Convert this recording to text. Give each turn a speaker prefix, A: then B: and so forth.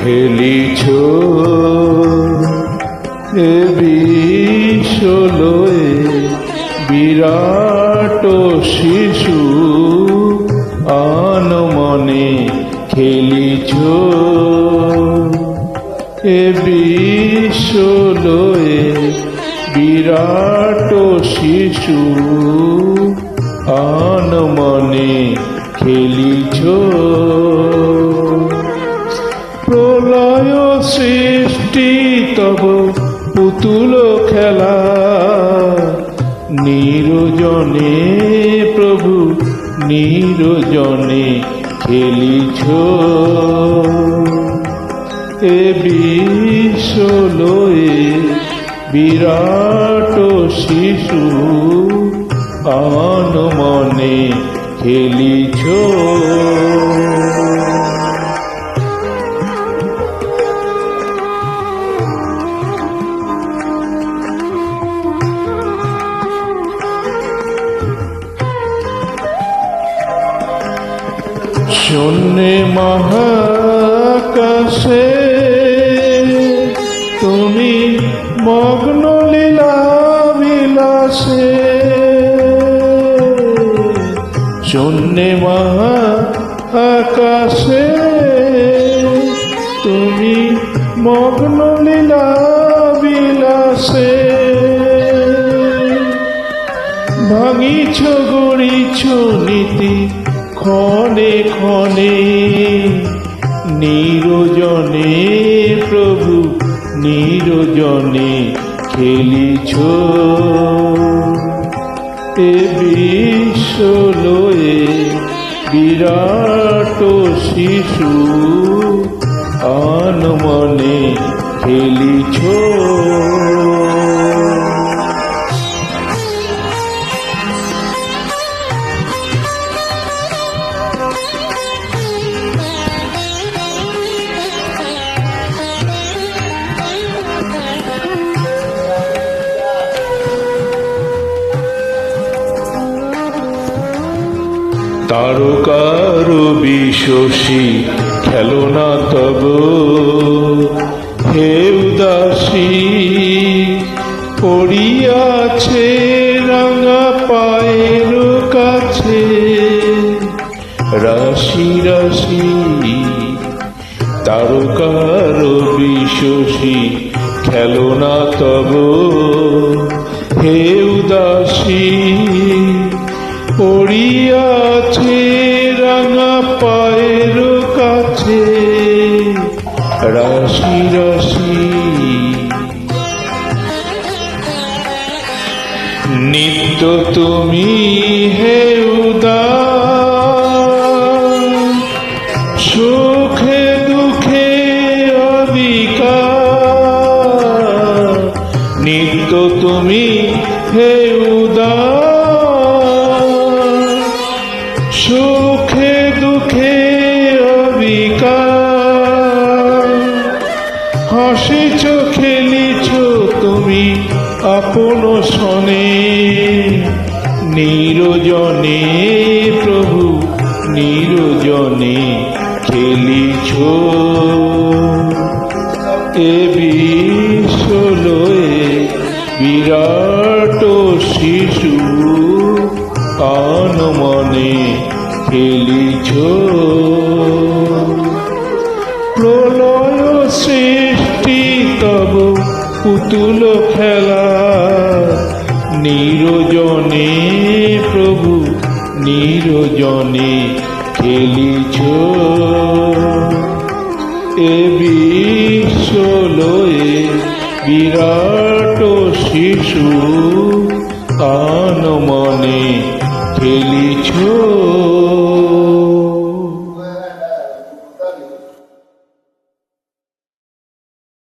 A: খেলিছ এ বিশ্বলয়ে বিরাট শিশু আনমনে খেলিছ এ বিশ্বলয়ে বিরাট শিশু আনমনে খেলিছ প্রলয় সৃষ্টি তব পুতুল খেলা নিরজনে প্রভু নিরজনে খেলিছ এ বিশ্বলয়ে বিরাট শিশু আনমনে খেলিছ শূন্যে মহাকাশে তুমি মগ্ন লীলা বিলাসে শূন্যে মহাকাশে তুমি মগ্ন লীলা বিলাসে ভাঙিছ গড়িছ নীতি ক্ষণে ক্ষণে নিরজনে প্রভু নিরজনে খেলিছ এ বিশ্বলয়ে বিরাট শিশু আনমনে খেলিছ তারকার বিশ্বসী খেলনা তব হে উদাসী পড়িয়াছে রাঙা পায়ের কাছে রাশি রাশি তারকার বিশ্বসী খেলনা তব হে উদাসী পড়িয়াছে রাঙা পায়ের কাছে রাশি রাশি নিত্য তুমি হে উদাস সুখে দুঃখে অধিকার নিত্য তুমি হে উদাস সুখে দুঃখে অবিকার হাসিছ খেলিছ তুমি আপন শনে নিরজনে প্রভু নিরজনে খেলিছ এ বিশ্বলয়ে বিরাট শিশু আনমনে খেলিছ প্রলয় সৃষ্টি তব পুতুল খেলা নিরজনে প্রভু নিরজনে খেলিছ এ বিশ্বলয়ে বিরাট শিশু আনমনে খেলিছ।